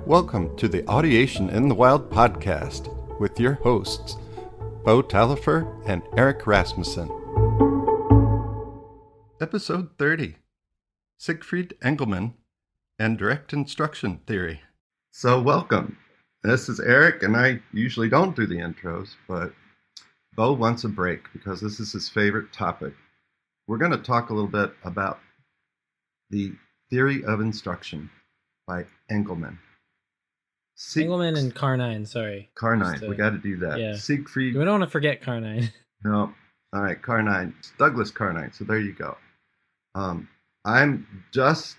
Welcome to the Audiation in the Wild podcast with your hosts, Bo Talifer and Eric Rasmussen. Episode 30, Siegfried Engelmann and Direct Instruction Theory. So welcome. This is Eric, and I usually don't do the intros, but Bo wants a break because this is his favorite topic. We're going to talk a little bit about the theory of instruction by Engelmann. Engelmann and Carnine, sorry. Carnine, we got to do that. Yeah. Siegfried. We don't want to forget Carnine. No. All right, Carnine. It's Douglas Carnine, so there you go. I'm just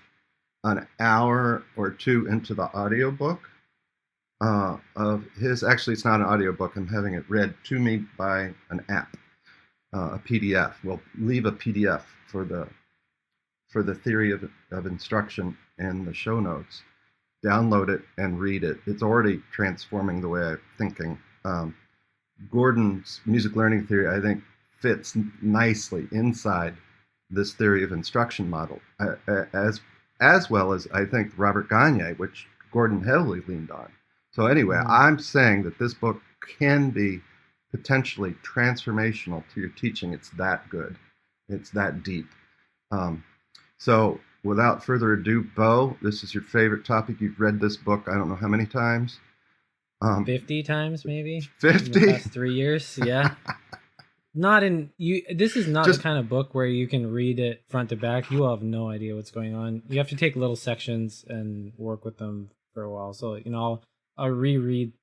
an hour or two into the audiobook of his. Actually, it's not an audiobook. I'm having it read to me by an app, a PDF. We'll leave a PDF for the theory of instruction in the show notes. Download it and read it. It's already transforming the way I'm thinking. Gordon's music learning theory, I think, fits nicely inside this theory of instruction model, as well as, I think, Robert Gagne, which Gordon heavily leaned on. So anyway, I'm saying that this book can be potentially transformational to your teaching. It's that good. It's that deep. So without further ado, Bo, this is your favorite topic. You've read this book, I don't know how many times. 50 times, maybe? 50? In the past 3 years, yeah. This is not the kind of book where you can read it front to back. You will have no idea what's going on. You have to take little sections and work with them for a while. So, I'll reread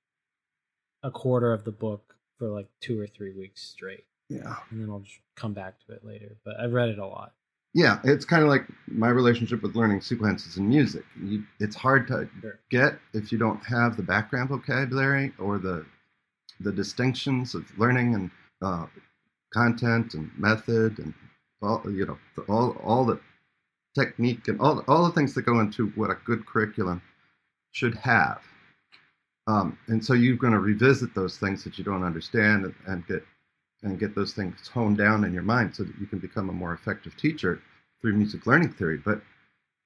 a quarter of the book for like 2 or 3 weeks straight. Yeah. And then I'll just come back to it later. But I've read it a lot. Yeah, it's kind of like my relationship with learning sequences in music. It's hard to get if you don't have the background vocabulary or the distinctions of learning and content and method and all the technique and all the things that go into what a good curriculum should have. And so you're going to revisit those things that you don't understand and get those things honed down in your mind so that you can become a more effective teacher through music learning theory. But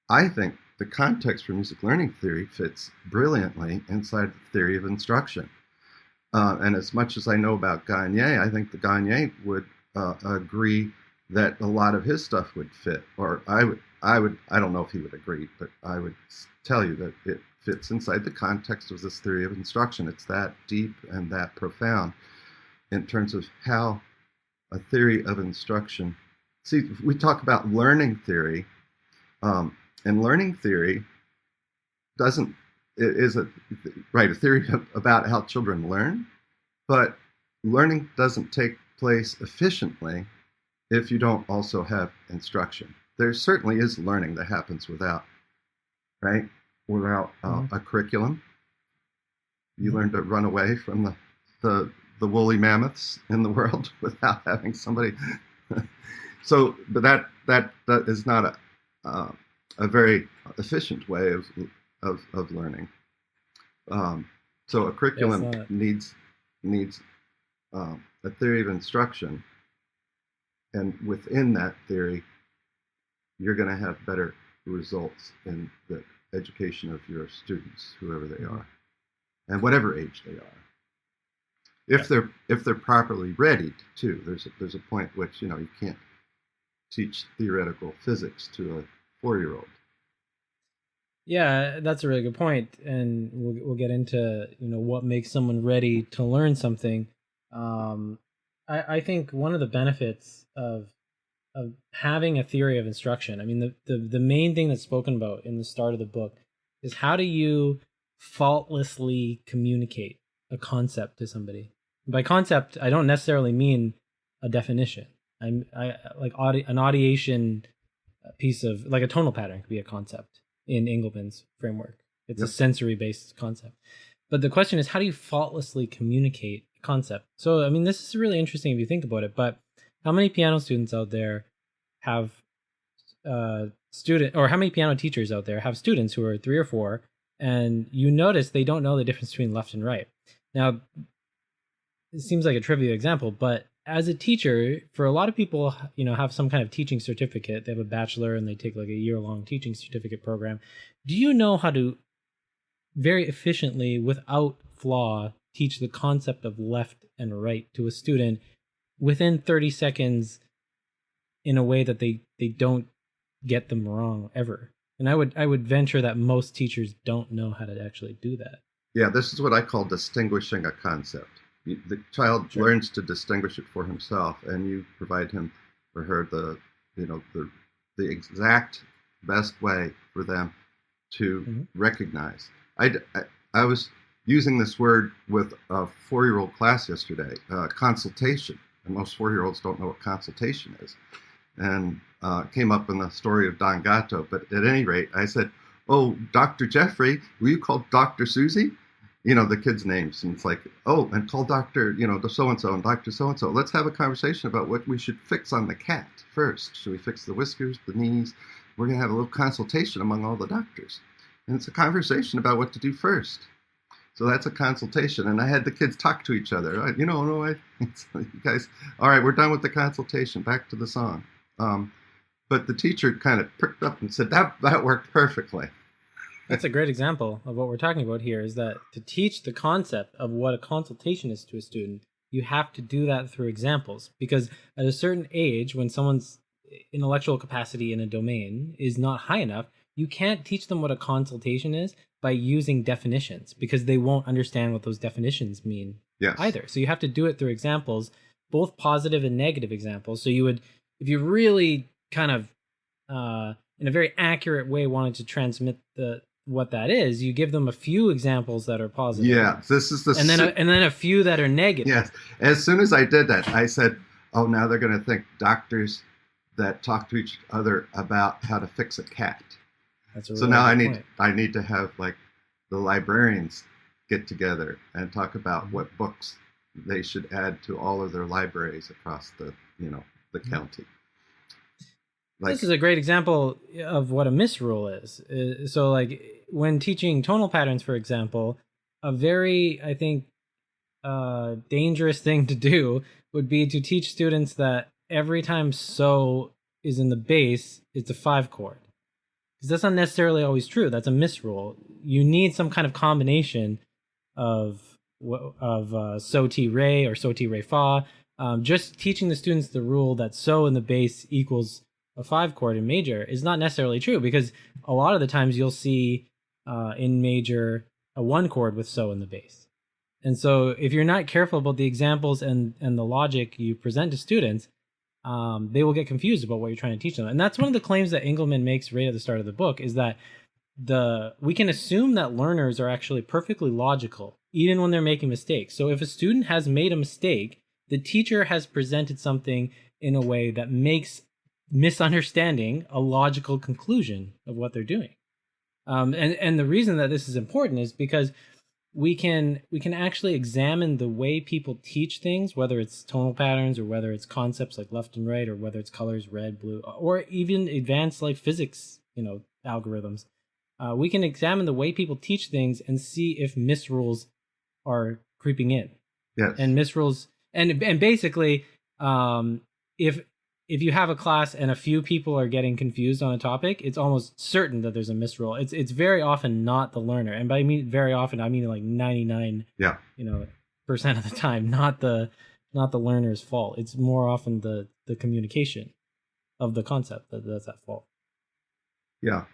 I think the context for music learning theory fits brilliantly inside the theory of instruction. And as much as I know about Gagne, I think the Gagne would agree that a lot of his stuff would fit. Or I don't know if he would agree, but I would tell you that it fits inside the context of this theory of instruction. It's that deep and that profound in terms of how a theory of instruction. See, we talk about learning theory, and learning theory is a theory about how children learn, but learning doesn't take place efficiently if you don't also have instruction. There certainly is learning that happens without a curriculum. You learn to run away from the woolly mammoths in the world without having somebody. So, but that is not a very efficient way of learning. So a curriculum needs a theory of instruction, and within that theory, you're going to have better results in the education of your students, whoever they are, and whatever age they are. If they're properly readied too, there's a point which you can't teach theoretical physics to a 4-year-old. Yeah, that's a really good point, and we'll get into what makes someone ready to learn something. I think one of the benefits of having a theory of instruction, I mean, the main thing that's spoken about in the start of the book is how do you faultlessly communicate a concept to somebody. By concept, I don't necessarily mean a definition. I like an audiation piece of, like a tonal pattern could be a concept in Engelmann's framework. It's a sensory-based concept. But the question is, how do you faultlessly communicate a concept? So, I mean, this is really interesting if you think about it, but how many piano students out there have how many piano teachers out there have students who are 3 or 4, and you notice they don't know the difference between left and right? Now, it seems like a trivial example, but as a teacher, for a lot of people, have some kind of teaching certificate. They have a bachelor and they take like a year-long teaching certificate program. Do you know how to very efficiently, without flaw, teach the concept of left and right to a student within 30 seconds in a way that they don't get them wrong ever. And I would venture that most teachers don't know how to actually do that. Yeah, this is what I call distinguishing a concept. The child Sure. learns to distinguish it for himself, and you provide him or her the exact best way for them to Hmm. recognize. I was using this word with a 4-year-old class yesterday, consultation. And most 4-year-olds don't know what consultation is. And came up in the story of Don Gatto. But at any rate, I said, "Oh, Dr. Jeffrey, will you call Dr. Susie?" The kids' names. And it's like, "Oh, and call Dr. The so-and-so and Dr. so-and-so. Let's have a conversation about what we should fix on the cat first. Should we fix the whiskers, the knees? We're going to have a little consultation among all the doctors." And it's a conversation about what to do first. So that's a consultation. And I had the kids talk to each other. You guys, all right, we're done with the consultation. Back to the song. But the teacher kind of pricked up and said, that worked perfectly. That's a great example of what we're talking about here, is that to teach the concept of what a consultation is to a student, you have to do that through examples. Because at a certain age, when someone's intellectual capacity in a domain is not high enough, you can't teach them what a consultation is by using definitions, because they won't understand what those definitions mean Yes. either. So you have to do it through examples, both positive and negative examples. So you would, if you really kind of, in a very accurate way, wanted to transmit what that is, you give them a few examples that are positive. Yeah, this is the and then a few that are negative. Yes. As soon as I did that, I said, "Oh, now they're going to think doctors that talk to each other about how to fix a cat." That's a So really now good I point. need to have like the librarians get together and talk about what books they should add to all of their libraries across the county. Like, This is a great example of what a misrule is. So, like, when teaching tonal patterns, for example, a very, I think, dangerous thing to do would be to teach students that every time so is in the bass, it's a 5 chord. Because that's not necessarily always true. That's a misrule. You need some kind of combination of so ti re or so ti re fa. Just teaching the students the rule that so in the bass equals a 5 chord in major is not necessarily true, because a lot of the times you'll see in major a 1 chord with so in the bass. And so if you're not careful about the examples and the logic you present to students, they will get confused about what you're trying to teach them. And that's one of the claims that Engelmann makes right at the start of the book, is that we can assume that learners are actually perfectly logical even when they're making mistakes. So if a student has made a mistake, the teacher has presented something in a way that makes misunderstanding a logical conclusion of what they're doing. And the reason that this is important is because we can actually examine the way people teach things, whether it's tonal patterns or whether it's concepts like left and right, or whether it's colors red, blue, or even advanced like physics, algorithms. We can examine the way people teach things and see if misrules are creeping in. yes. And misrules, and basically, if you have a class and a few people are getting confused on a topic, it's almost certain that there's a misrule. It's very often not the learner, and by very often I mean like 99 percent of the time, not the learner's fault. It's more often the communication of the concept that's at fault. Yeah.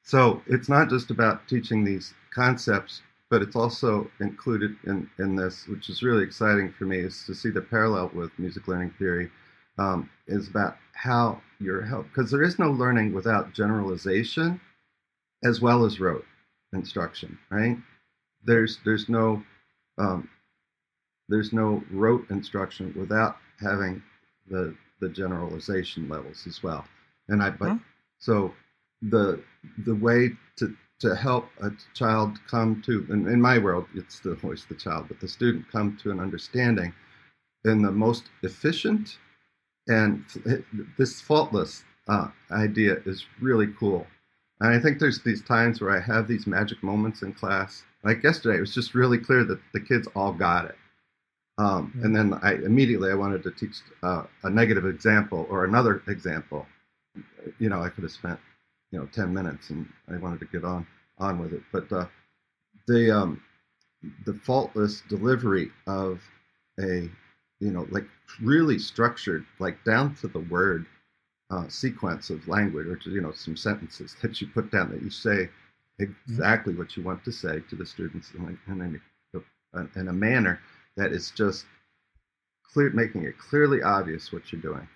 So it's not just about teaching these concepts, but it's also included in this, which is really exciting for me, is to see the parallel with music learning theory, is about how you're helped. Because there is no learning without generalization as well as rote instruction, right? There's no rote instruction without having the generalization levels as well. So the way to help a child come to, in my world, it's still always the child, but the student come to an understanding in the most efficient, and this faultless idea is really cool. And I think there's these times where I have these magic moments in class. Like yesterday, it was just really clear that the kids all got it. And then I wanted to teach a negative example or another example. I could have spent 10 minutes, and I wanted to get on with it. But the the faultless delivery of a, like really structured, like down to the word sequence of language, or some sentences that you put down that you say exactly what you want to say to the students in a manner that is just clear, making it clearly obvious what you're doing.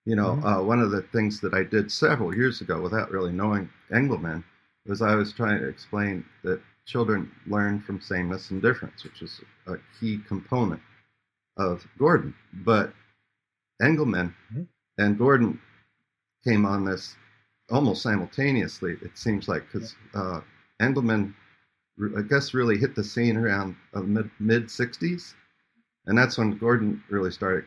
One of the things that I did several years ago without really knowing Engelmann was I was trying to explain that children learn from sameness and difference, which is a key component of Gordon. But Engelmann and Gordon came on this almost simultaneously, it seems like, because Engelmann, I guess, really hit the scene around mid 60s. And that's when Gordon really started,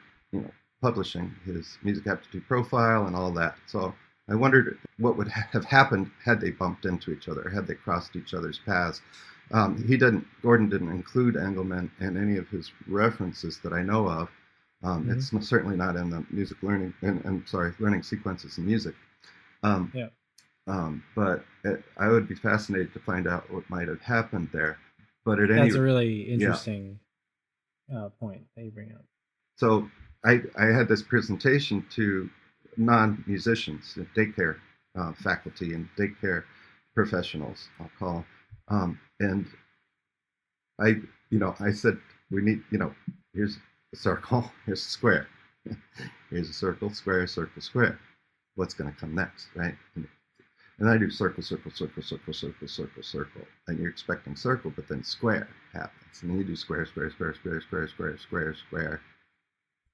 publishing his music aptitude profile and all that. So I wondered what would have happened had they bumped into each other, had they crossed each other's paths. Gordon didn't include Engelmann in any of his references that I know of. It's certainly not in the music learning, learning sequences in music. But I would be fascinated to find out what might have happened there. But that's a really interesting point that you bring up. So I had this presentation to non-musicians, daycare faculty and daycare professionals, I'll call them. And I said, we need, here's a circle, here's a square. Here's a circle, square, circle, square. What's going to come next, right? And I do circle, circle, circle, circle, circle, circle, circle. And you're expecting circle, but then square happens. And then you do square, square, square, square, square, square, square, square,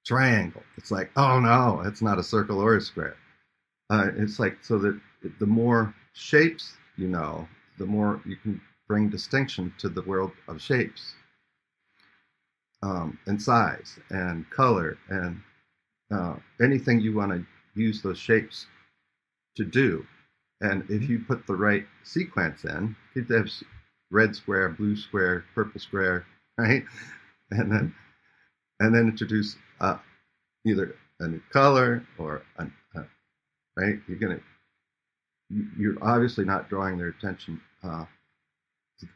triangle. It's like, oh no, it's not a circle or a square. It's like, so that the more shapes you know, the more you can bring distinction to the world of shapes, and size and color and anything you want to use those shapes to do. And if you put the right sequence in, you have red square, blue square, purple square, right? And then introduce either a new color or right. You're obviously not drawing their attention to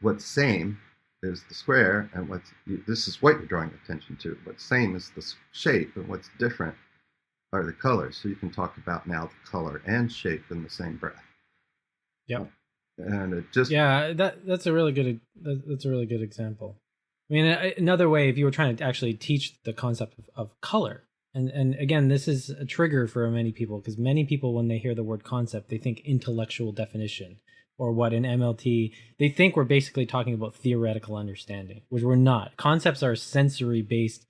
what's same is the square, and this is what you're drawing attention to. What's same is the shape, and what's different are the colors. So you can talk about now the color and shape in the same breath. Yep. And it just that's a really good example. I mean, another way, if you were trying to actually teach the concept of color, and again, this is a trigger for many people, because many people, when they hear the word concept, they think intellectual definition, or what in MLT, they think we're basically talking about theoretical understanding, which we're not. Concepts are sensory-based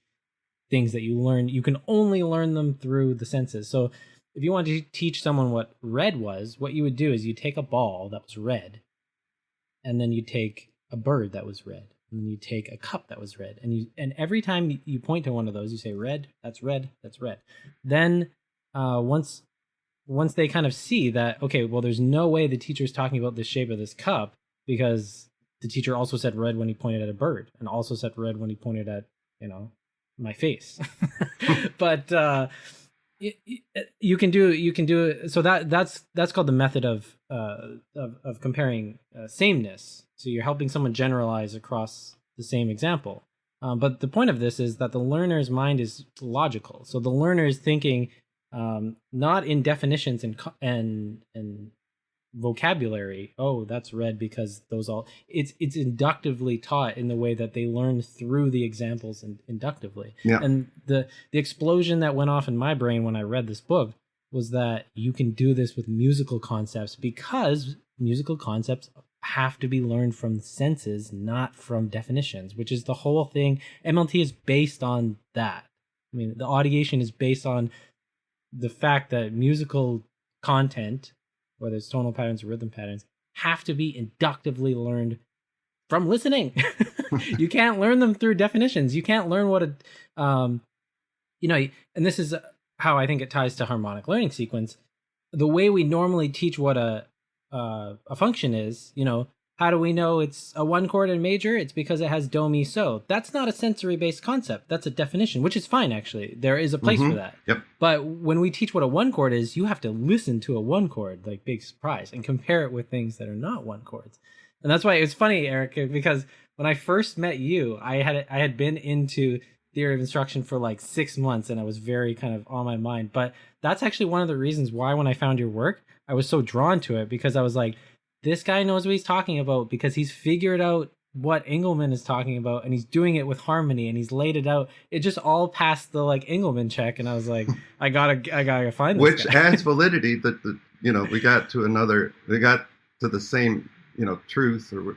things that you learn. You can only learn them through the senses. So if you want to teach someone what red was, what you would do is you take a ball that was red, and then you take a bird that was red, and then you take a cup that was red, and every time you point to one of those, you say red, that's red, that's red. Then once they kind of see that, okay, well, there's no way the teacher's talking about the shape of this cup, because the teacher also said red when he pointed at a bird, and also said red when he pointed at, my face. But you can do so that's called the method of comparing sameness. So you're helping someone generalize across the same example. But the point of this is that the learner's mind is logical. So the learner is thinking not in definitions and vocabulary. Oh, that's red because those all. It's inductively taught in the way that they learn through the examples and inductively. Yeah. And the explosion that went off in my brain when I read this book was that you can do this with musical concepts, because musical concepts have to be learned from the senses, not from definitions, which is the whole thing. MLT is based on that. I mean, the audiation is based on the fact that musical content, whether it's tonal patterns or rhythm patterns, have to be inductively learned from listening. You can't learn them through definitions. You can't learn what and this is how I think it ties to harmonic learning sequence. The way we normally teach what a function is, how do we know it's a one chord in major? It's because it has do, mi, so. That's not a sensory-based concept. That's a definition, which is fine, actually. There is a place for that. Yep. But when we teach what a one chord is, you have to listen to a one chord, like big surprise, and compare it with things that are not one chords. And that's why it's funny, Eric, because when I first met you, I had been into theory of instruction for like 6 months, and I was very kind of on my mind. But that's actually one of the reasons why when I found your work, I was so drawn to it, because I was like, this guy knows what he's talking about, because he's figured out what Engelmann is talking about, and he's doing it with harmony, and he's laid it out. It just all passed the like Engelmann check, and I was like, I gotta find this Which guy. adds validity that we got to the same truth, or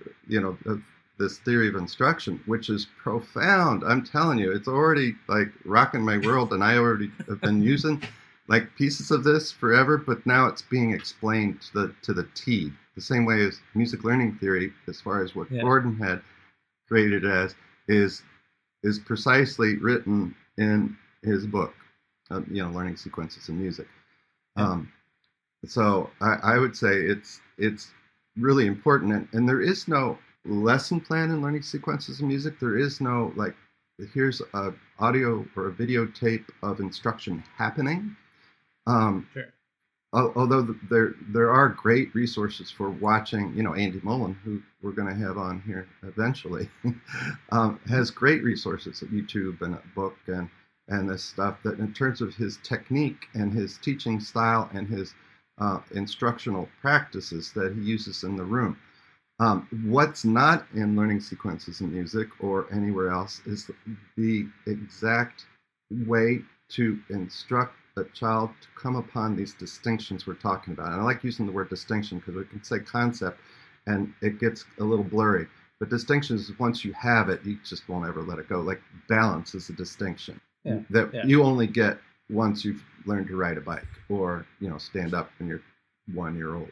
of this theory of instruction, which is profound. I'm telling you, it's already like rocking my world, and I already have been using like pieces of this forever, but now it's being explained to the T, the same way as music learning theory, as far as what Gordon had created as, is precisely written in his book, Learning Sequences in Music. So I would say it's really important, and there is no lesson plan in learning sequences in music. There is no like, here's a audio or a videotape of instruction happening. Sure. Although there are great resources for watching, Andy Mullen, who we're going to have on here eventually, has great resources at YouTube and a book and this stuff, that in terms of his technique and his teaching style and his instructional practices that he uses in the room. What's not in learning sequences in music or anywhere else is the exact way to instruct a child to come upon these distinctions we're talking about. And I like using the word distinction because we can say concept and it gets a little blurry. But distinctions, once you have it, you just won't ever let it go. Like balance is a distinction that you only get once you've learned to ride a bike or, stand up when you're 1 year old,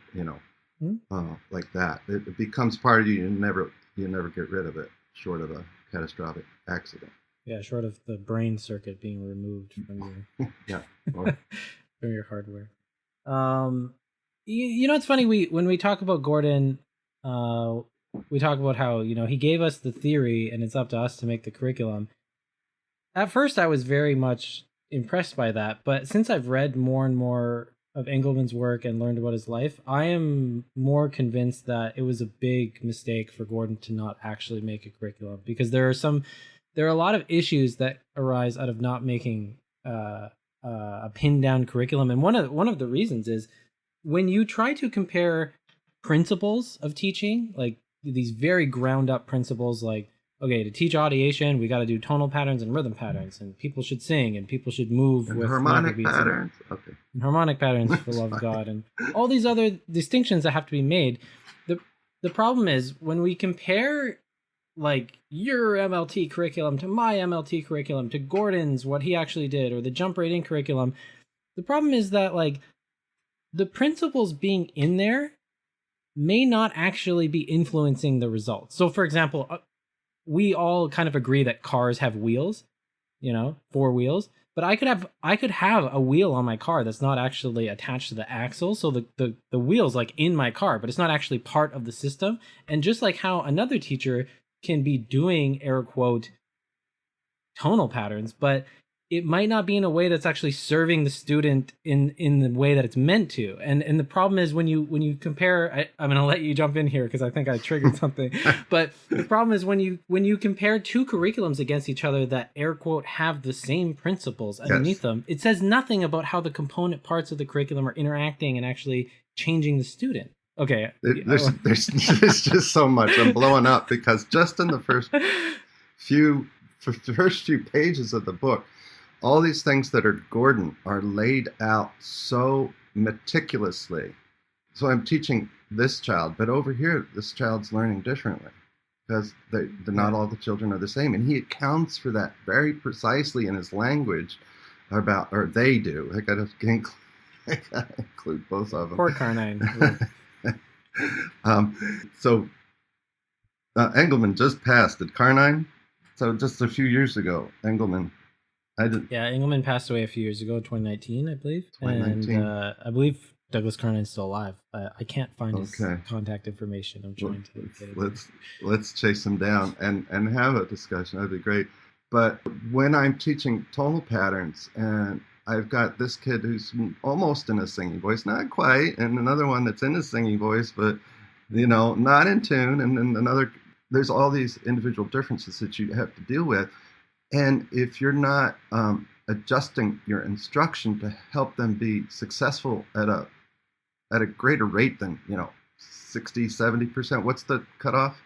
like that. It becomes part of you. You never get rid of it, short of a catastrophic accident. Yeah, short of the brain circuit being removed from your from your hardware. It's funny. When we talk about Gordon, we talk about how he gave us the theory, and it's up to us to make the curriculum. At first, I was very much impressed by that, but since I've read more and more of Engelmann's work and learned about his life, I am more convinced that it was a big mistake for Gordon to not actually make a curriculum, because there are a lot of issues that arise out of not making a pinned down curriculum, and one of the reasons is when you try to compare principles of teaching, like these very ground up principles, like, okay, to teach audiation, we got to do tonal patterns and rhythm patterns, and people should sing, and people should move and with harmonic patterns. Okay. And harmonic patterns, for love of God, and all these other distinctions that have to be made. The problem is when we compare like your MLT curriculum to my MLT curriculum to Gordon's, what he actually did, or the jump right in curriculum. The problem is that like the principles being in there may not actually be influencing the results. So for example, we all kind of agree that cars have wheels, 4 wheels, but I could have a wheel on my car that's not actually attached to the axle. So the wheel's like in my car, but it's not actually part of the system. And just like how another teacher can be doing air quote tonal patterns, but it might not be in a way that's actually serving the student in the way that it's meant to. And the problem is when you compare, I'm going to let you jump in here because I think I triggered something. But the problem is when you compare two curriculums against each other that air quote have the same principles underneath them, it says nothing about how the component parts of the curriculum are interacting and actually changing the student. Okay. There's just so much. I'm blowing up because just in the first few pages of the book, all these things that are Gordon are laid out so meticulously. So I'm teaching this child, but over here, this child's learning differently because not all the children are the same. And he accounts for that very precisely in his language or they do. I gotta include both of them. Poor Carnine. So Engelmann just passed at Carnine. So just a few years ago, Engelmann. Engelmann passed away a few years ago, 2019, I believe. 2019. And I believe Douglas Carnine's still alive. I can't find his contact information. I'm trying to get it. Let's chase him down and have a discussion. That'd be great. But when I'm teaching tonal patterns, and I've got this kid who's almost in a singing voice, not quite, and another one that's in a singing voice, but not in tune, and then another. There's all these individual differences that you have to deal with, and if you're not adjusting your instruction to help them be successful at a greater rate than 60-70%, what's the cutoff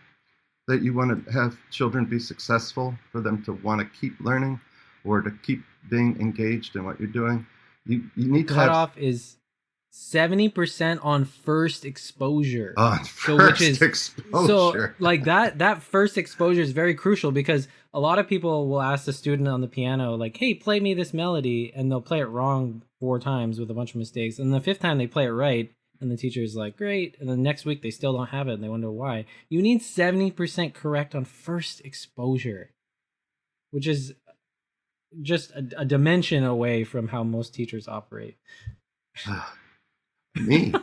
that you want to have children be successful for them to want to keep learning or to keep being engaged in what you're doing? You need to have Cutoff is 70% on first exposure. First exposure. So like that first exposure is very crucial, because a lot of people will ask the student on the piano, like, hey, play me this melody, and they'll play it wrong 4 times with a bunch of mistakes, and the 5th time they play it right, and the teacher's like, great, and then next week they still don't have it and they wonder why. You need 70% correct on first exposure, which is just a dimension away from how most teachers operate. Me,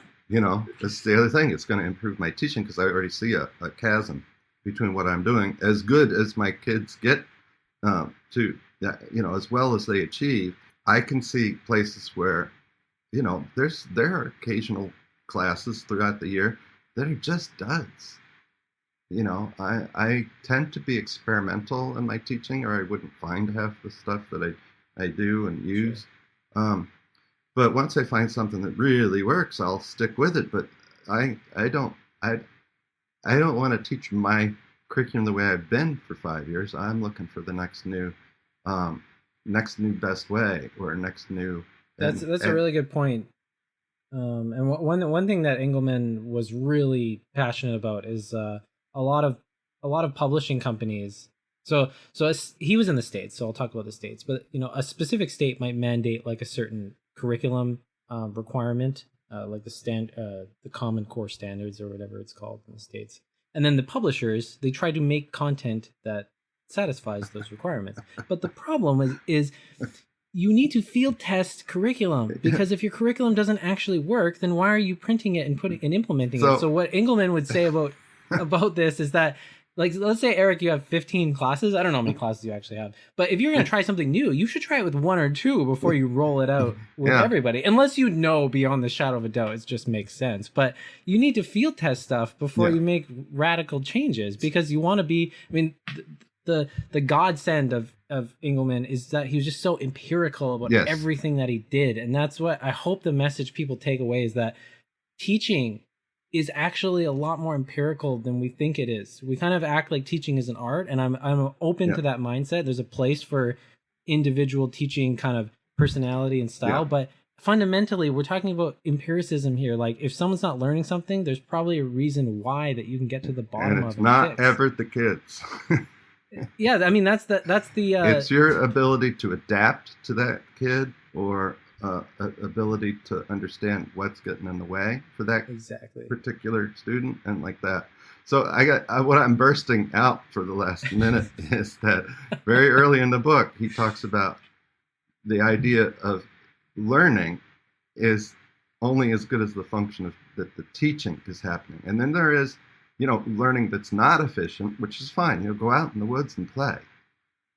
that's the other thing. It's going to improve my teaching because I already see a chasm between what I'm doing. As good as my kids get to, as well as they achieve, I can see places where, there are occasional classes throughout the year that are just duds. I tend to be experimental in my teaching, or I wouldn't find half the stuff that I do and use. Sure. But once I find something that really works, I'll stick with it. But I don't want to teach my curriculum the way I've been for 5 years. I'm looking for the next new best way, or next new. That's a really good point. And one thing that Engelmann was really passionate about is a lot of publishing companies. So he was in the States, so I'll talk about the States. But a specific state might mandate like a certain curriculum requirement, like the Common Core standards or whatever it's called in the States. And then the publishers, they try to make content that satisfies those requirements. But the problem is you need to field test curriculum, because if your curriculum doesn't actually work, then why are you printing it and implementing it? So what Engelmann would say about this is that, like, let's say, Eric, you have 15 classes. I don't know how many classes you actually have. But if you're going to try something new, you should try it with 1 or 2 before you roll it out with everybody. Unless you know beyond the shadow of a doubt, it just makes sense. But you need to field test stuff before you make radical changes, because you want to be, I mean, the godsend of Engelmann is that he was just so empirical about everything that he did. And that's what I hope the message people take away is, that teaching is actually a lot more empirical than we think it is. We kind of act like teaching is an art, and I'm open to that mindset. There's a place for individual teaching kind of personality and style, but fundamentally we're talking about empiricism here. Like, if someone's not learning something, there's probably a reason why that you can get to the bottom of it. And it's not ever the kids. Yeah, I mean that's the it's your ability to adapt to that kid, or ability to understand what's getting in the way for that particular student, and like that. So what I'm bursting out for the last minute is that very early in the book, he talks about the idea of learning is only as good as the function of that the teaching is happening. And then there is, learning that's not efficient, which is fine. Go out in the woods and play.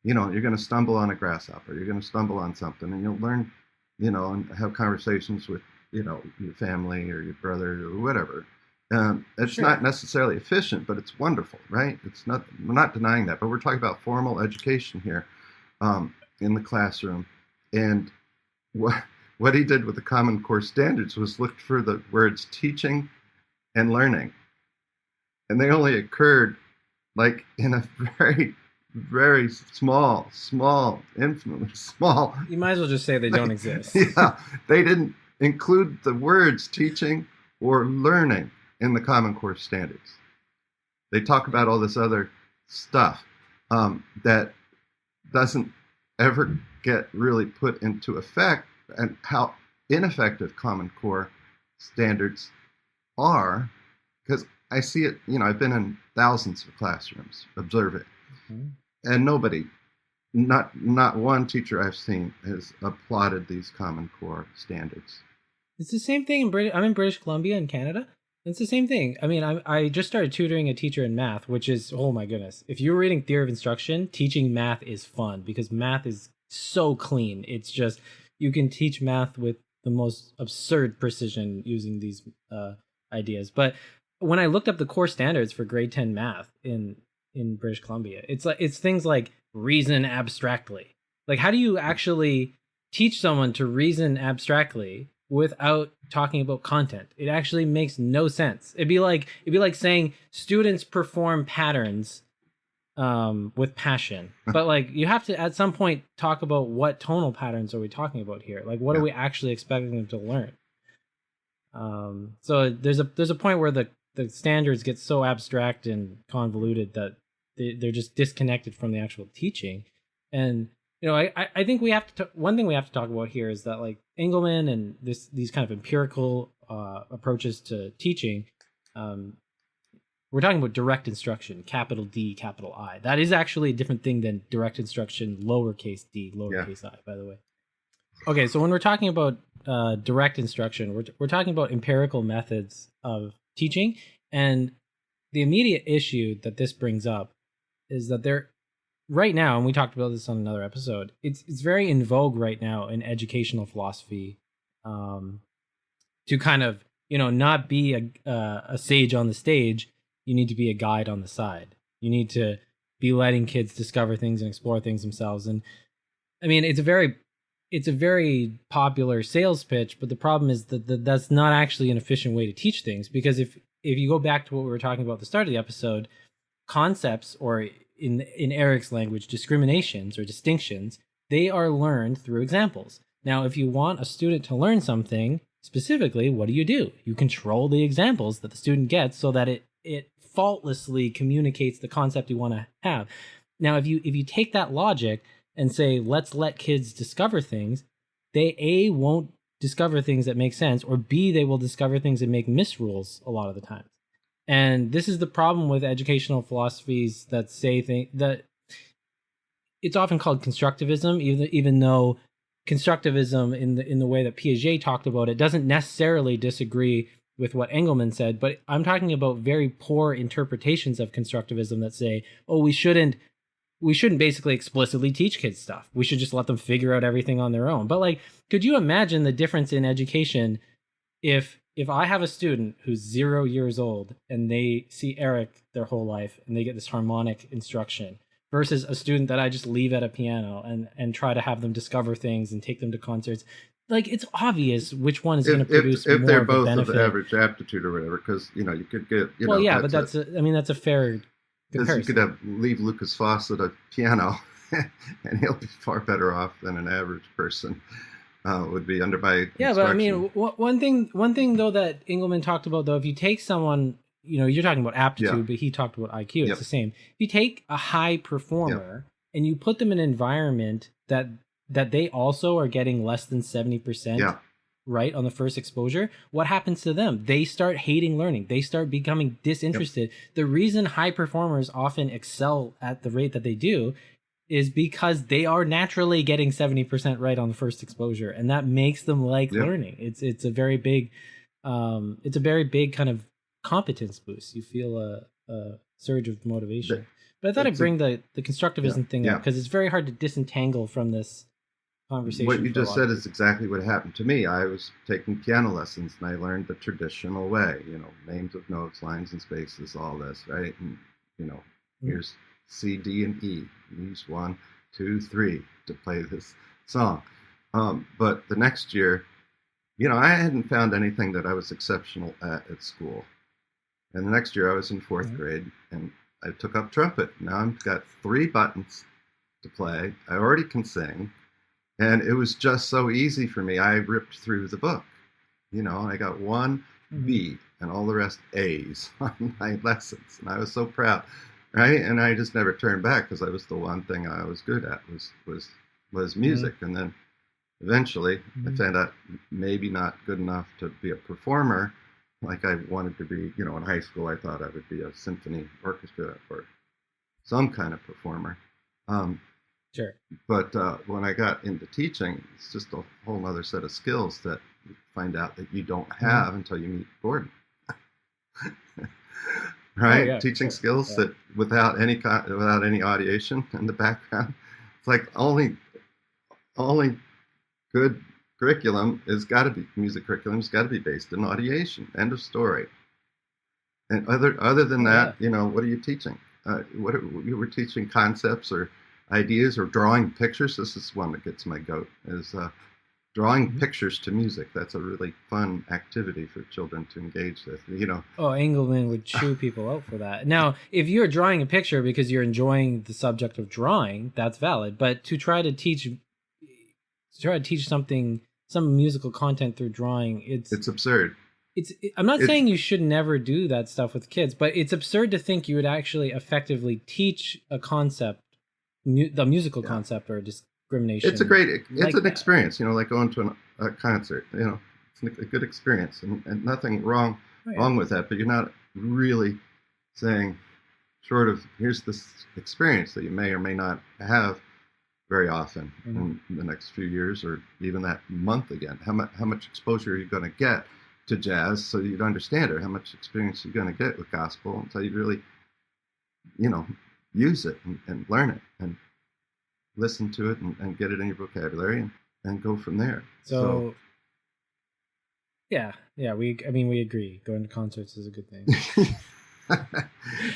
You're going to stumble on a grasshopper. You're going to stumble on something, and you'll learn, and have conversations with, your family or your brother or whatever. It's not necessarily efficient, but it's wonderful, right? We're not denying that, but we're talking about formal education here in the classroom. And what he did with the Common Core standards was look for the words teaching and learning. And they only occurred like in a very, very small, infinitely small. You might as well just say they don't exist. Yeah, they didn't include the words teaching or learning in the Common Core standards. They talk about all this other stuff that doesn't ever get really put into effect, and how ineffective Common Core standards are, because I see it, I've been in thousands of classrooms, observe it. And nobody, not one teacher I've seen has applauded these Common Core standards. It's the same thing I'm in British Columbia in Canada. It's the same thing. I mean, I just started tutoring a teacher in math, which is, oh my goodness. If you're reading Theory of Instruction, teaching math is fun, because math is so clean. It's just, you can teach math with the most absurd precision using these ideas. But when I looked up the core standards for grade 10 math in British Columbia, it's things like reason abstractly. Like, how do you actually teach someone to reason abstractly without talking about content? It actually makes no sense. It'd be like saying students perform patterns with passion. But like, you have to at some point talk about what tonal patterns are we talking about here? Like, what are we actually expecting them to learn? So there's a point where the standards get so abstract and convoluted that they're just disconnected from the actual teaching. And I think we have to one thing we have to talk about here is that, like, Engelmann and these kind of empirical approaches to teaching, we're talking about direct instruction, capital D, capital I. That is actually a different thing than direct instruction, lowercase d, lowercase I, by the way. Okay, so when we're talking about direct instruction, we're talking about empirical methods of teaching, and the immediate issue that this brings up is that there, right now, and we talked about this on another episode, it's very in vogue right now in educational philosophy, to kind of not be a sage on the stage. You need to be a guide on the side. You need to be letting kids discover things and explore things themselves. And I mean, it's a very popular sales pitch, but the problem is that that's not actually an efficient way to teach things, because if you go back to what we were talking about at the start of the episode, concepts, or in Eric's language, discriminations or distinctions, they are learned through examples. Now, if you want a student to learn something specifically, what do? You control the examples that the student gets so that it faultlessly communicates the concept you want to have. Now, if you take that logic and say, let's let kids discover things, they A, won't discover things that make sense, or B, they will discover things that make misrules a lot of the time. And this is the problem with educational philosophies that say that it's often called constructivism, even though constructivism in the way that Piaget talked about it doesn't necessarily disagree with what Engelmann said. But I'm talking about very poor interpretations of constructivism that say, oh, we shouldn't basically explicitly teach kids stuff. We should just let them figure out everything on their own. But like, could you imagine the difference in education if I have a student who's 0 years old and they see Eric their whole life and they get this harmonic instruction, versus a student that I just leave at a piano and try to have them discover things and take them to concerts? Like, it's obvious which one is going to produce more if they're of a both benefit. of average aptitude or whatever, because you could get well, yeah, but that's a fair comparison. You could leave Lucas Foss at a piano, and he'll be far better off than an average person would be under my instruction. But I mean, one thing though that Engelmann talked about, though, if you take someone, you're talking about aptitude, but he talked about IQ. It's the same. If you take a high performer and you put them in an environment that they also are getting less than 70%, right, on the first exposure, what happens to them? They start hating learning. They start becoming disinterested. The reason high performers often excel at the rate that they do is because they are naturally getting 70% right on the first exposure, and that makes them like learning. It's a very big kind of competence boost. You feel a surge of motivation. But I thought I'd bring the constructivism thing up, because it's very hard to disentangle from this conversation. What you just said is exactly what happened to me. I was taking piano lessons, and I learned the traditional way, names of notes, lines and spaces, all this, right? And, here's C, D, and E. Use 1, 2, 3 to play this song. But the next year, I hadn't found anything that I was exceptional at school. And the next year I was in 4th grade, and I took up trumpet. Now I've got 3 buttons to play. I already can sing. And it was just so easy for me. I ripped through the book. I got 1 B and all the rest A's on my lessons. And I was so proud, right? And I just never turned back, because that was the one thing I was good at was music. And then eventually I found out maybe not good enough to be a performer like I wanted to be. In high school I thought I would be a symphony orchestra or some kind of performer. Sure. But when I got into teaching, it's just a whole other set of skills that you find out that you don't have until you meet Gordon. Right? Oh, yeah, Teaching skills that without any audiation in the background. It's like only good curriculum music curriculum has got to be based in audiation. End of story. And other than Yeah. that, what are you teaching? You were teaching concepts or ideas or drawing pictures. This is one that gets my goat is drawing Mhm. pictures to music. That's a really fun activity for children to engage with. Oh, Engelmann would chew people out for that. Now, if you're drawing a picture because you're enjoying the subject of drawing, that's valid. But to try to teach something, some musical content through drawing, it's absurd. I'm not It's saying you should never do that stuff with kids, but it's absurd to think you would actually effectively teach a concept, the musical yeah, concept or it's discrimination it's like an that. experience. Like going to a concert. It's a good experience, and nothing Oh yeah. wrong with that. But you're not really saying, short of here's this experience that you may or may not have very often Mhm. in the next few years or even that month again. How much exposure are you going to get to jazz so you'd understand it? How much experience are you going to get with gospel until you really, you know, use it and learn it and listen to it and get it in your vocabulary and go from there. So, So yeah, we agree. Going to concerts is a good thing.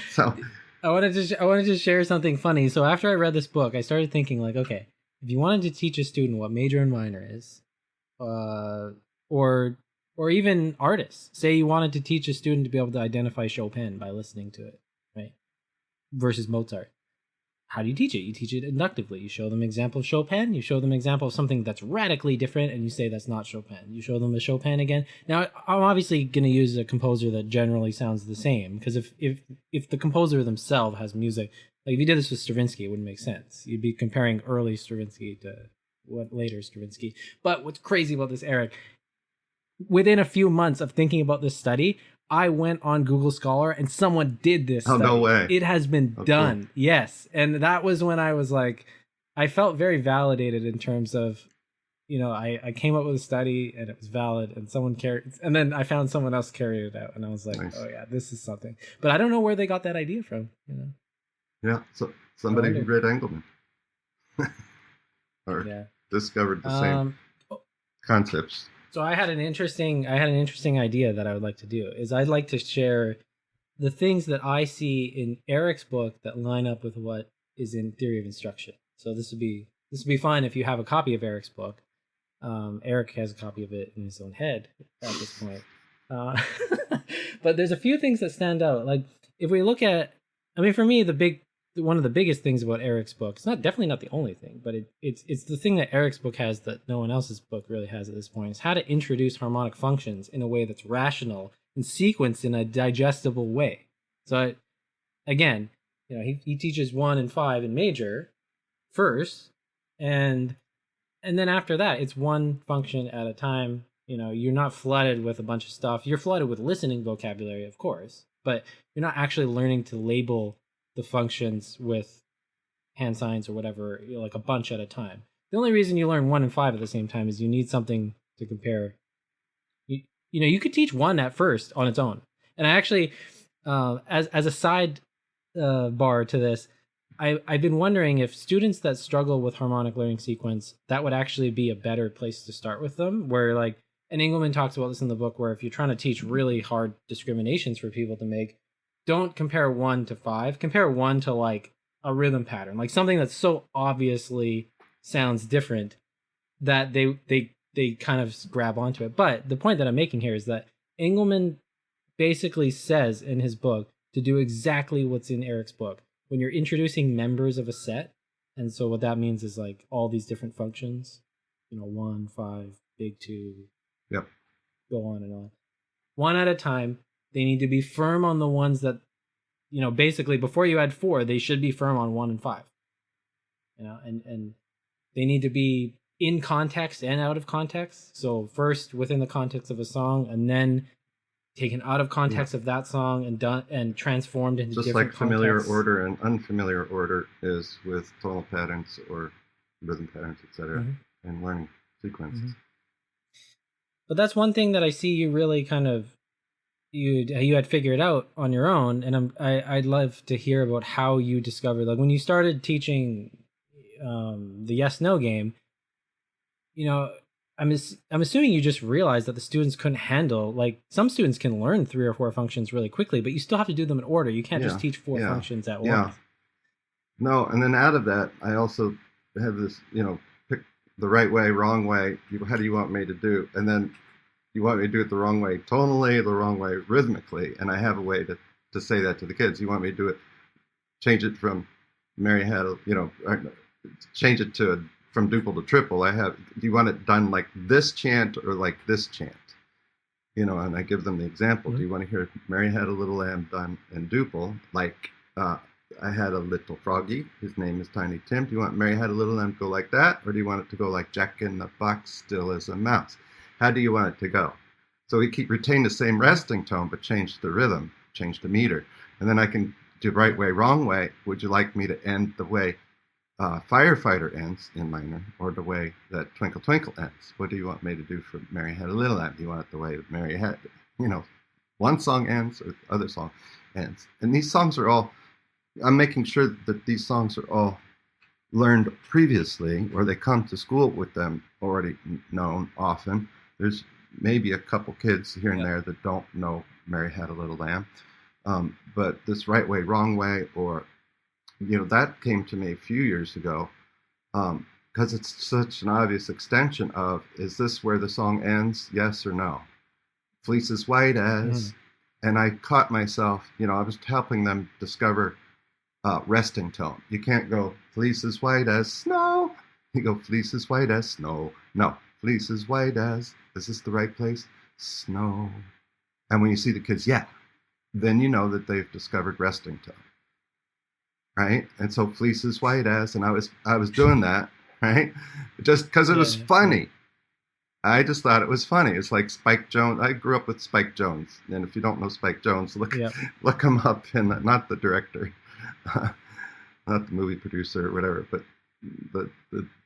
so I wanted to share something funny. So after I read this book, I started thinking like, okay, if you wanted to teach a student what major and minor is, uh, or or even artists, say you wanted to teach a student to be able to identify Chopin by listening to it, right? Versus Mozart. How do you teach it? You teach it inductively. You show them an example of Chopin. You show them an example of something that's radically different, and you say that's not Chopin. You show them a Chopin again. Now, I'm obviously going to use a composer that generally sounds the same, because if the composer themselves has music, like if you did this with Stravinsky, it wouldn't make sense. You'd be comparing early Stravinsky to what later Stravinsky. But what's crazy about this, Eric, within a few months of thinking about this study, I went on Google Scholar and someone did this oh, no study. way. It has been Oh, cool. done. Yes. And that was when I was like, I felt very validated in terms of, I came up with a study and it was valid and someone carried, and then I found someone else carried it out and I was like, Nice. oh yeah, this is something. But I don't know where they got that idea from. Yeah. So I somebody who wonder. read Engelmann or Yeah. discovered the same Um, concepts. so I had an interesting idea that I would like to do is I'd like to share the things that I see in Eric's book that line up with what is in Theory of Instruction. So this would be fun if you have a copy of Eric's book. Eric has a copy of it in his own head at this point. Uh, but there's a few things that stand out. Like if we look at, I mean, for me, one of the biggest things about Eric's book, it's definitely not the only thing, but it's the thing that Eric's book has that no one else's book really has at this point, is how to introduce harmonic functions in a way that's rational and sequenced in a digestible way. So again, he teaches 1 and 5 in major first, and then after that, it's one function at a time. You're not flooded with a bunch of stuff. You're flooded with listening vocabulary, of course, but you're not actually learning to label the functions with hand signs or whatever, like a bunch at a time. The only reason you learn 1 and 5 at the same time is you need something to compare. You could teach 1 at first on its own. And I actually, as a side bar to this, I've been wondering if students that struggle with harmonic learning sequence, that would actually be a better place to start with them. Where and Engelmann talks about this in the book, where if you're trying to teach really hard discriminations for people to make, don't compare 1 to 5. Compare 1 to like a rhythm pattern, like something that so obviously sounds different that they kind of grab onto it. But the point that I'm making here is that Engelmann basically says in his book to do exactly what's in Eric's book. When you're introducing members of a set, and so what that means is like all these different functions, 1, 5, big 2, Yep. go on and on. 1 at a time, they need to be firm on the ones that, basically before you add 4, they should be firm on 1 and 5. And they need to be in context and out of context. So first within the context of a song, and then taken out of context of that song and done and transformed into Just different like familiar contexts. order and unfamiliar order is with tonal patterns or rhythm patterns, etc., and learning sequences. But that's one thing that I see you really kind of you had figured out on your own, and I'd love to hear about how you discovered, like when you started teaching the yes no game. I'm assuming you just realized that the students couldn't handle, like, some students can learn 3 or 4 functions really quickly, but you still have to do them in order. You can't just Yeah, teach 4 yeah, functions at yeah. once. No, and then out of that, I also have this, pick the right way, wrong way. How do you want me to do? And then you want me to do it the wrong way tonally, the wrong way rhythmically. And I have a way to say that to the kids. You want me to do it, change it from Mary had, or change it to from duple to triple. Do you want it done like this chant or like this chant? And I give them the example. Mm-hmm. Do you want to hear Mary had a little lamb done in duple, like I had a little froggy. His name is Tiny Tim. Do you want Mary had a little lamb to go like that, or do you want it to go like Jack in the Box, still as a mouse? How do you want it to go? So we retain the same resting tone, but change the rhythm, change the meter, and then I can do right way, wrong way. Would you like me to end the way Firefighter ends in minor, or the way that Twinkle Twinkle ends? What do you want me to do for Mary Had a Little Lamb? Do you want it the way that Mary had, one song ends or the other song ends? And these songs are all, I'm making sure that these songs are all learned previously, or they come to school with them already known often. There's maybe a couple kids here and there that don't know Mary Had a Little Lamb. But this right way, wrong way, or, that came to me a few years ago, because it's such an obvious extension of, is this where the song ends? Yes or no? Fleece is white as, and I caught myself, I was helping them discover resting tone. You can't go, fleece is white as snow. You go, fleece is white as snow. No, fleece is white as, is this the right place? Snow. And when you see the kids, then you know that they've discovered resting tone, right? And so fleece is white as, and I was doing that, right? Just because it was funny. I just thought it was funny. It's like Spike Jones. I grew up with Spike Jones, and if you don't know Spike Jones, look him up. And not the director, not the movie producer or whatever, but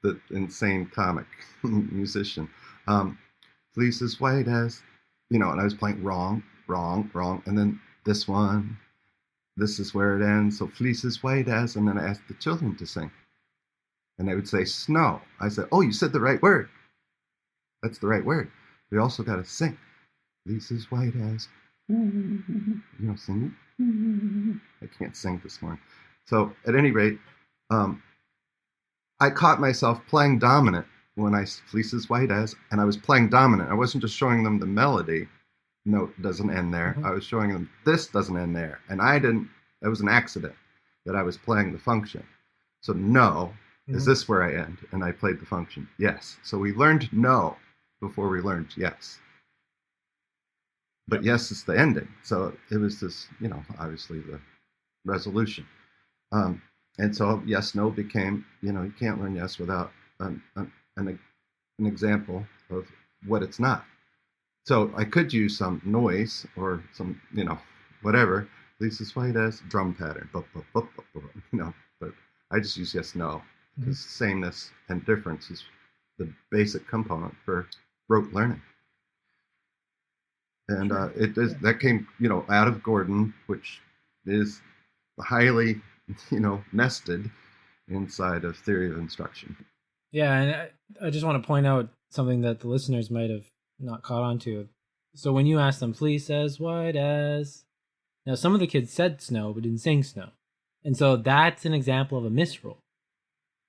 the insane comic musician. Fleece is white as, and I was playing wrong, and then this one, this is where it ends. So fleece is white as, and then I asked the children to sing, and they would say snow. I said, oh, you said the right word. That's the right word. We also got to sing. Fleece is white as, sing. I can't sing this morning. So at any rate, I caught myself playing dominant when fleece is white as, and I was playing dominant. I wasn't just showing them the melody. Note doesn't end there. I was showing them this doesn't end there. And it was an accident that I was playing the function. So no, is this where I end? And I played the function. Yes. So we learned no before we learned yes. But yes is the ending. So it was this, obviously the resolution. And so yes, no became, you can't learn yes without an example of what it's not. So I could use some noise or some, whatever. Lisa's white as drum pattern, but I just use yes, no, because sameness and difference is the basic component for rote learning. And that came, out of Gordon, which is highly, nested inside of theory of instruction. Yeah, and I just want to point out something that the listeners might have not caught on to. So when you ask them, fleece as white as, now some of the kids said snow but didn't sing snow, and so that's an example of a misroll,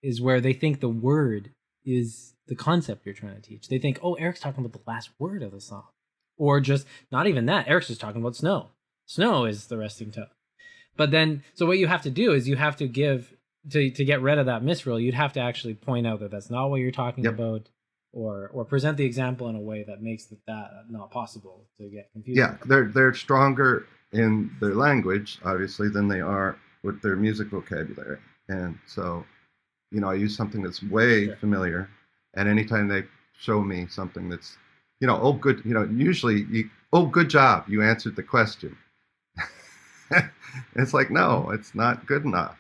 is where they think the word is the concept you're trying to teach. They think, oh, Eric's talking about the last word of the song, or just not even that. Eric's just talking about snow. Snow is the resting tone. But then, so what you have to do is you have to give to get rid of that misroll. You'd have to actually point out that that's not what you're talking about. Or present the example in a way that makes that not possible to get confused. Yeah, they're stronger in their language, obviously, than they are with their music vocabulary. And so, I use something that's way familiar, and anytime they show me something that's, oh, good, usually, oh, good job, you answered the question. It's like, no, it's not good enough.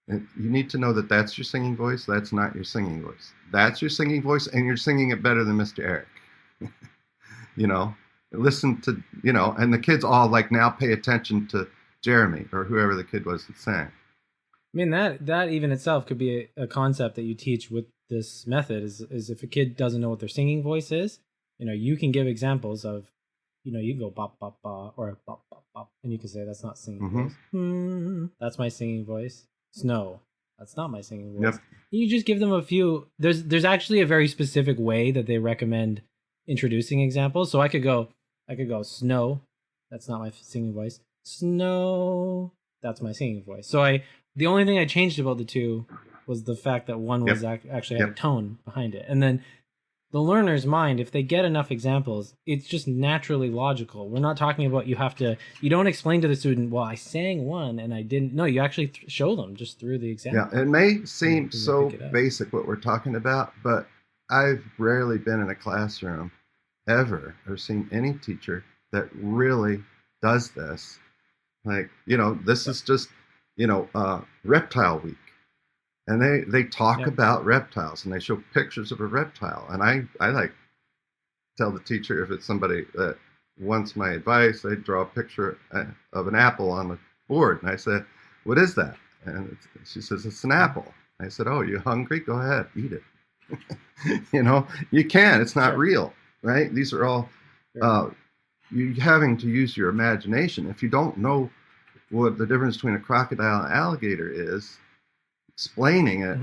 You need to know that that's your singing voice. That's not your singing voice. That's your singing voice, and you're singing it better than Mr. Eric. Listen to, and the kids all now pay attention to Jeremy or whoever the kid was that sang. I mean, that even itself could be a concept that you teach with this method is if a kid doesn't know what their singing voice is, you can give examples of, you can go bop bop ba or bop bop bop, and you can say that's not singing voice. That's my singing voice. Snow. That's not my singing voice. Yep. You just give them a few. There's actually a very specific way that they recommend introducing examples. So I could go snow. That's not my singing voice. Snow. That's my singing voice. So the only thing I changed about the two was the fact that one was actually had a tone behind it. And then the learner's mind, if they get enough examples, it's just naturally logical. We're not talking about you don't explain to the student, well, I sang one and I didn't. No, you actually show them just through the example. Yeah, it may seem so basic what we're talking about, but I've rarely been in a classroom ever or seen any teacher that really does this. Like, this is just, reptile week. And they talk about reptiles, and they show pictures of a reptile. And I like tell the teacher, if it's somebody that wants my advice, they draw a picture of an apple on the board. And I said, what is that? And she says, it's an apple. I said, oh, you hungry? Go ahead, eat it. You can. It's not real, right? These are all you having to use your imagination. If you don't know what the difference between a crocodile and alligator is, explaining it,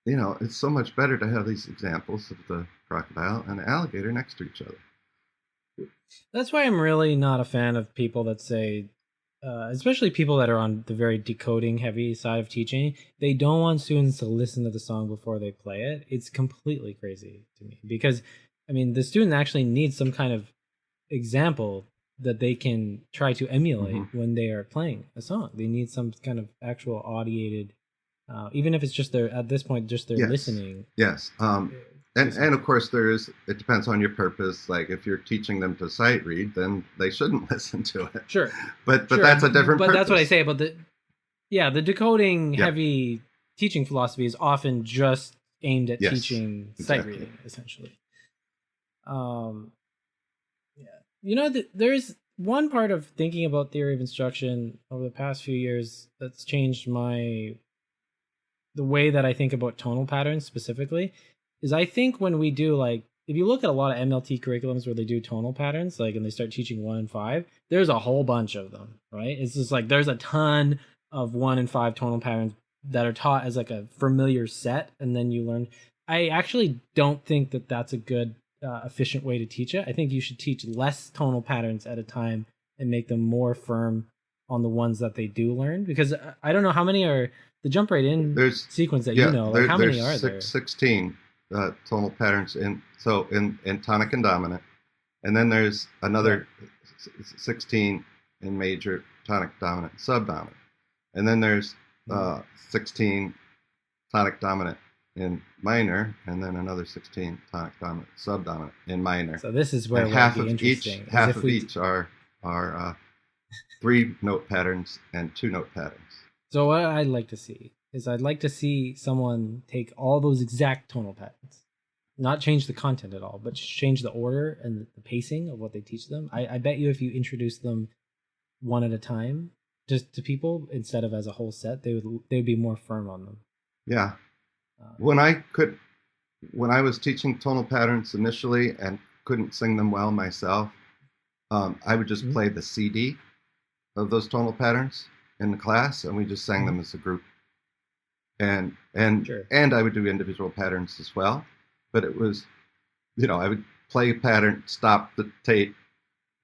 it's so much better to have these examples of the crocodile and the alligator next to each other. That's why I'm really not a fan of people that say, especially people that are on the very decoding heavy side of teaching, they don't want students to listen to the song before they play it. It's completely crazy to me because, the student actually needs some kind of example that they can try to emulate when they are playing a song. They need some kind of actual audiated, even if it's just at this point, just their listening. Yes. And of course it depends on your purpose. Like if you're teaching them to sight read, then they shouldn't listen to it. Sure. But that's a different purpose. But that's what I say about the decoding heavy teaching philosophy is often just aimed at teaching sight reading, essentially. There's one part of thinking about theory of instruction over the past few years that's changed the way that I think about tonal patterns specifically, is I think when we do, like, if you look at a lot of MLT curriculums where they do tonal patterns, like, and they start teaching 1 and 5, there's a whole bunch of them, right? It's just like there's a ton of 1 and 5 tonal patterns that are taught as like a familiar set, and then you learn. I actually don't think that that's a good efficient way to teach it. I think you should teach less tonal patterns at a time and make them more firm on the ones that they do learn, because I don't know how many are the jump right in sequence that like how many are there? 16 tonal patterns in tonic and dominant, and then there's another 16 in major, tonic, dominant, subdominant, and then there's 16 tonic dominant in minor, and then another 16 tonic dominant, subdominant in minor. So this is where and half of each are 3 note patterns and 2 note patterns. So what I'd like to see is someone take all those exact tonal patterns, not change the content at all, but change the order and the pacing of what they teach them. I bet you if you introduce them one at a time just to people instead of as a whole set, they would be more firm on them. Yeah. When I was teaching tonal patterns initially and couldn't sing them well myself, I would just play the CD of those tonal patterns in the class, and we just sang them as a group. And I would do individual patterns as well, but it was, I would play a pattern, stop the tape,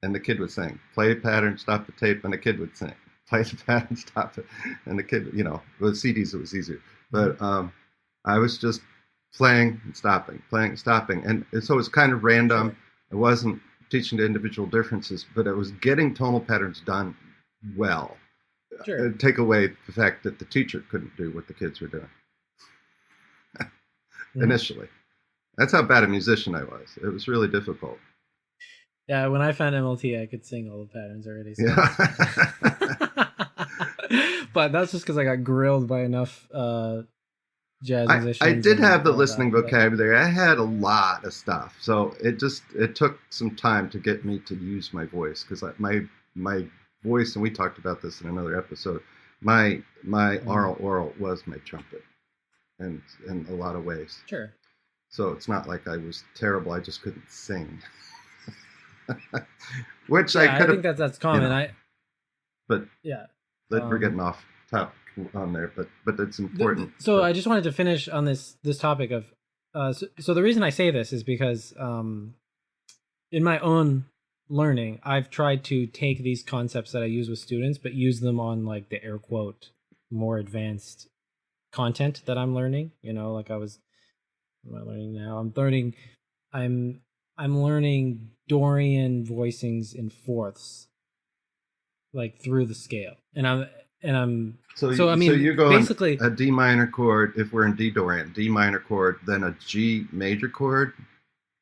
and the kid would sing. Play a pattern, stop the tape, and the kid would sing. Play the pattern, stop it, and the kid, with CDs it was easier. But I was just playing and stopping, and so it was kind of random. Sure. It wasn't teaching the individual differences, but it was getting tonal patterns done well. Sure. Take away the fact that the teacher couldn't do what the kids were doing initially. That's how bad a musician I was. It was really difficult. Yeah, when I found MLT, I could sing all the patterns already. So. Yeah. But that's just because I got grilled by enough jazz musicians. I did have the listening vocabulary. I had a lot of stuff. So it took some time to get me to use my voice, because my voice, and we talked about this in another episode, my oral was my trumpet. and in a lot of ways. Sure. So it's not like I was terrible. I just couldn't sing, which I could think have. that's common. But Yeah. we're getting off topic on there, but it's important. So I just wanted to finish on this topic of, so the reason I say this is because in my own learning, I've tried to take these concepts that I use with students, but use them on like the air quote more advanced content that I'm learning. You know, like what am I learning now? I'm learning Dorian voicings in fourths, like through the scale, and I'm so you're going basically a D minor chord. If we're in D Dorian, D minor chord, then a G major chord.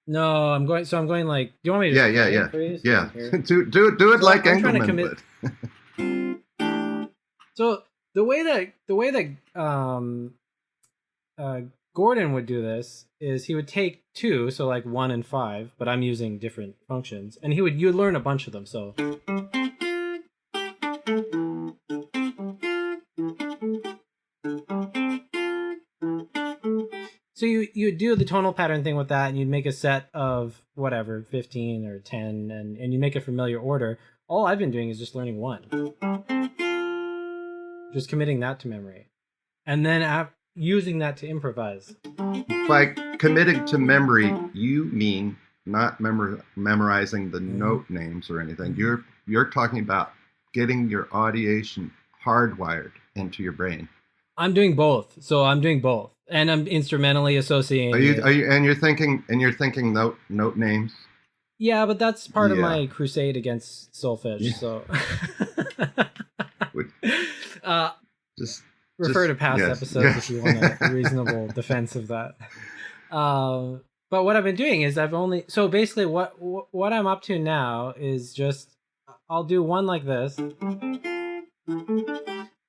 No, I'm going like. Do you want me to? Yeah. Do it like Engelmann would. So the way that Gordon would do this is he would take two, so like 1 and 5, but I'm using different functions, and you'd learn a bunch of them. So you do the tonal pattern thing with that, and you'd make a set of whatever 15 or 10, and you make a familiar order. All I've been doing is just learning 1, just committing that to memory, and then using that to improvise. By committing to memory, you mean not memorizing the note names or anything. You're talking about getting your audiation hardwired into your brain. I'm doing both. So I'm doing both, and I'm instrumentally associating. Are you? And you're thinking note names. Yeah, but that's part of my crusade against Soulfish. Yeah. So just refer to past episodes if you want a reasonable defense of that. But what I've been doing is so basically what I'm up to now is just I'll do one like this.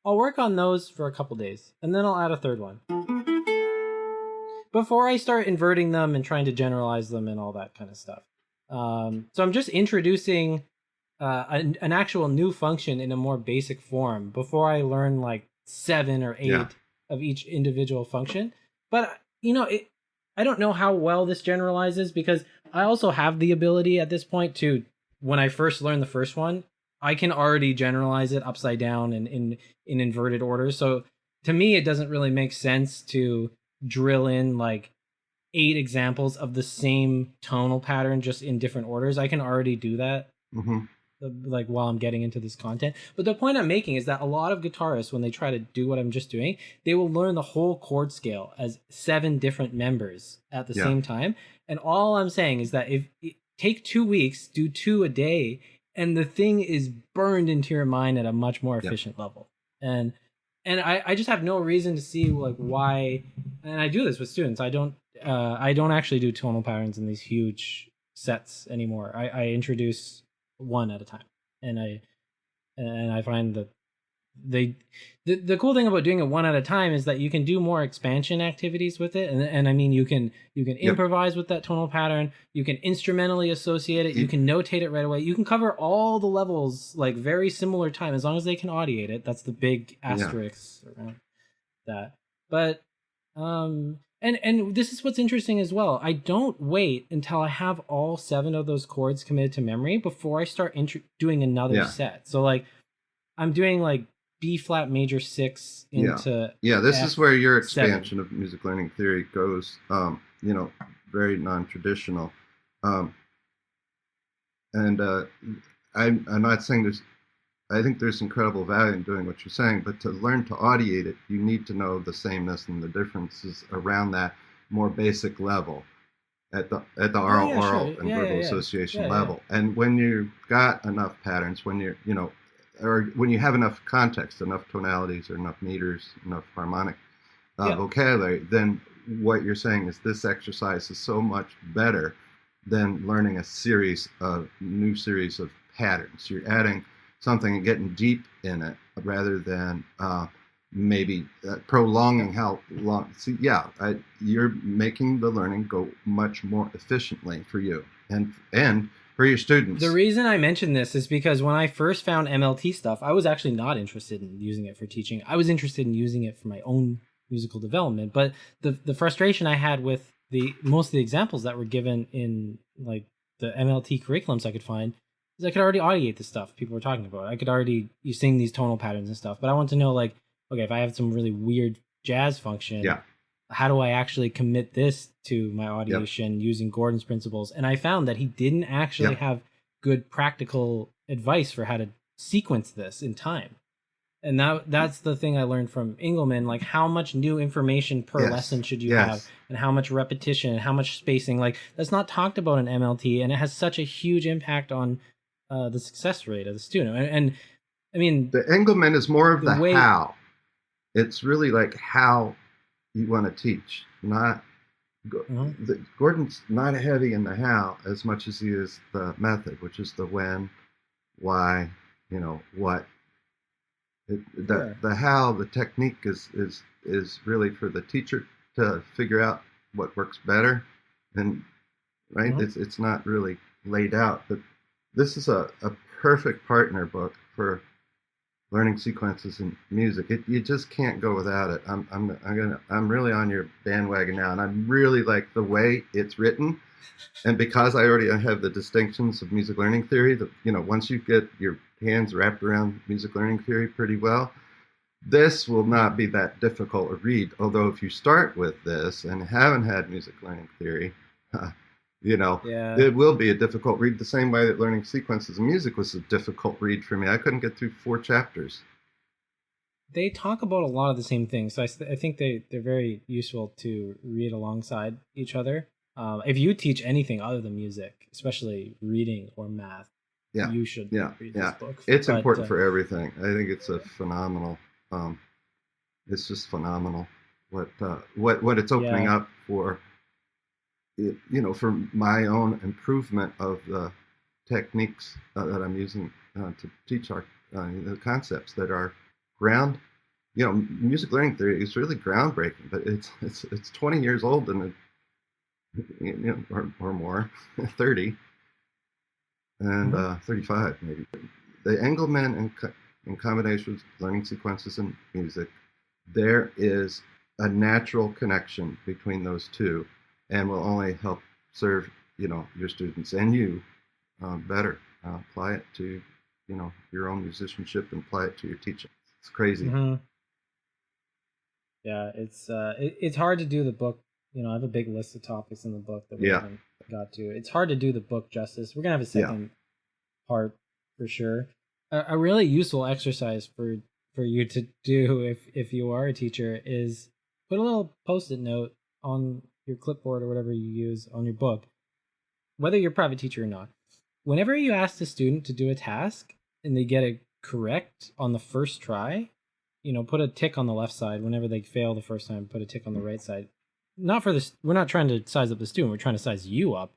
I'll work on those for a couple days, and then I'll add a third one before I start inverting them and trying to generalize them and all that kind of stuff. So I'm just introducing an actual new function in a more basic form before I learn like 7 or 8 of each individual function. But I don't know how well this generalizes, because I also have the ability at this point to, when I first learn the first one, I can already generalize it upside down and in inverted order. So to me, it doesn't really make sense to drill in like 8 examples of the same tonal pattern just in different orders. I can already do that. Mm-hmm. Like while I'm getting into this content. But the point I'm making is that a lot of guitarists, when they try to do what I'm just doing, they will learn the whole chord scale as 7 different members at the same time. And all I'm saying is that if take 2 weeks, do 2 a day, and the thing is burned into your mind at a much more efficient level. And I just have no reason to see like why. And I do this with students. I don't actually do tonal patterns in these huge sets anymore. I introduce 1 at a time, and I find that the cool thing about doing it 1 at a time is that you can do more expansion activities with it, and I mean you can improvise with that tonal pattern, you can instrumentally associate it, you can notate it right away, you can cover all the levels like very similar time as long as they can audiate it. That's the big asterisk around that. But and this is what's interesting as well. I don't wait until I have all 7 of those chords committed to memory before I start doing another set. So like I'm doing like B flat major 6 into this F is where your expansion 7. of music learning theory goes. Very non-traditional. I'm not saying there's. I think there's incredible value in doing what you're saying, but to learn to audiate it, you need to know the sameness and the differences around that more basic level, at the oral and verbal association level. And when you've got enough patterns, when you're or when you have enough context, enough tonalities, or enough meters, enough harmonic vocabulary, then what you're saying is this exercise is so much better than learning a new series of patterns. You're adding something and getting deep in it rather than maybe prolonging how long. See, you're making the learning go much more efficiently for you and for your students. The reason I mention this is because when I first found MLT stuff, I was actually not interested in using it for teaching. I was interested in using it for my own musical development. But the frustration I had with the most of the examples that were given in like the MLT curriculums I could find is I could already audiate the stuff people were talking about. I could already you sing these tonal patterns and stuff. But I want to know, like, okay, if I have some really weird jazz function, Yeah. how do I actually commit this to my audiation using Gordon's principles? And I found that he didn't actually have good practical advice for how to sequence this in time. And that's the thing I learned from Engelmann, like how much new information per lesson should you have, and how much repetition and how much spacing. Like that's not talked about in MLT, and it has such a huge impact on the success rate of the student. And I mean, the Engelmann is more of the way, how. It's really like how you want to teach, not Gordon's not heavy in the how as much as he is the method, which is the when, why, what. The how, the technique is really for the teacher to figure out what works better, and right, it's not really laid out. But this is a perfect partner book for learning sequences in music. You just can't go without it. I'm really on your bandwagon now, and I really like the way it's written. And because I already have the distinctions of music learning theory, once you get your hands wrapped around music learning theory pretty well, this will not be that difficult to read. Although if you start with this and haven't had music learning theory, it will be a difficult read, the same way that learning sequences in music was a difficult read for me. I couldn't get through 4 chapters. They talk about a lot of the same things, so I think they're very useful to read alongside each other. If you teach anything other than music, especially reading or math, you should read this book. It's important for everything. I think it's a phenomenal. It's just phenomenal what it's opening up for. For my own improvement of the techniques that I'm using to teach our the concepts that are music learning theory is really groundbreaking, but it's 20 years old and or more, 30 and 35 maybe. The Engelmann in combination with learning sequences in music, there is a natural connection between those two, and will only help serve your students and you better. Apply it to your own musicianship and apply it to your teaching. It's crazy. Yeah, it's hard to do the book. I have a big list of topics in the book that we haven't got to. It's hard to do the book justice. We're gonna have a second part for sure. A really useful exercise for you to do if you are a teacher is put a little post-it note on your clipboard or whatever you use on your book, whether you're a private teacher or not. Whenever you ask the student to do a task and they get it correct on the first try, put a tick on the left side. Whenever they fail the first time, put a tick on the right side. Not for this. We're not trying to size up the student. We're trying to size you up.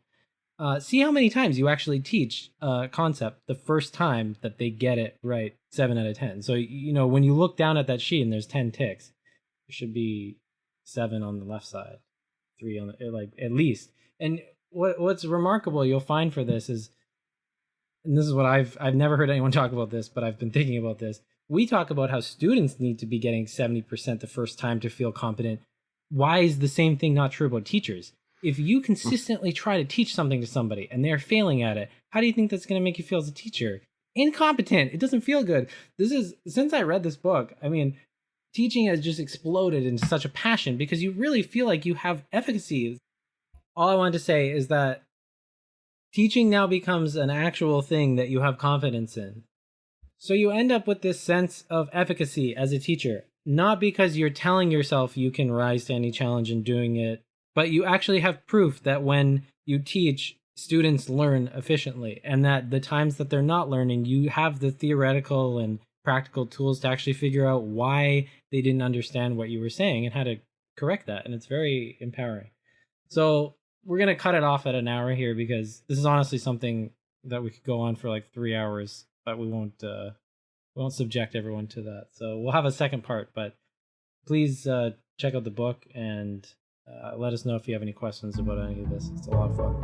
See how many times you actually teach a concept the first time that they get it right, 7 out of 10. So, when you look down at that sheet and there's 10 ticks, there should be 7 on the left side, 3 on the, at least. And what's remarkable you'll find for this is, and this is what I've never heard anyone talk about this, but I've been thinking about this. We talk about how students need to be getting 70% the first time to feel competent. Why is the same thing not true about teachers? If you consistently try to teach something to somebody and they're failing at it, how do you think that's going to make you feel as a teacher? Incompetent. It doesn't feel good. Since I read this book, teaching has just exploded into such a passion because you really feel like you have efficacy. All I wanted to say is that teaching now becomes an actual thing that you have confidence in. So you end up with this sense of efficacy as a teacher, not because you're telling yourself you can rise to any challenge in doing it, but you actually have proof that when you teach, students learn efficiently, and that the times that they're not learning, you have the theoretical and practical tools to actually figure out why they didn't understand what you were saying and how to correct that. And it's very empowering. So we're going to cut it off at an hour here because this is honestly something that we could go on for like 3 hours, but we won't subject everyone to that. So we'll have a second part, but please check out the book and let us know if you have any questions about any of this. It's a lot of fun.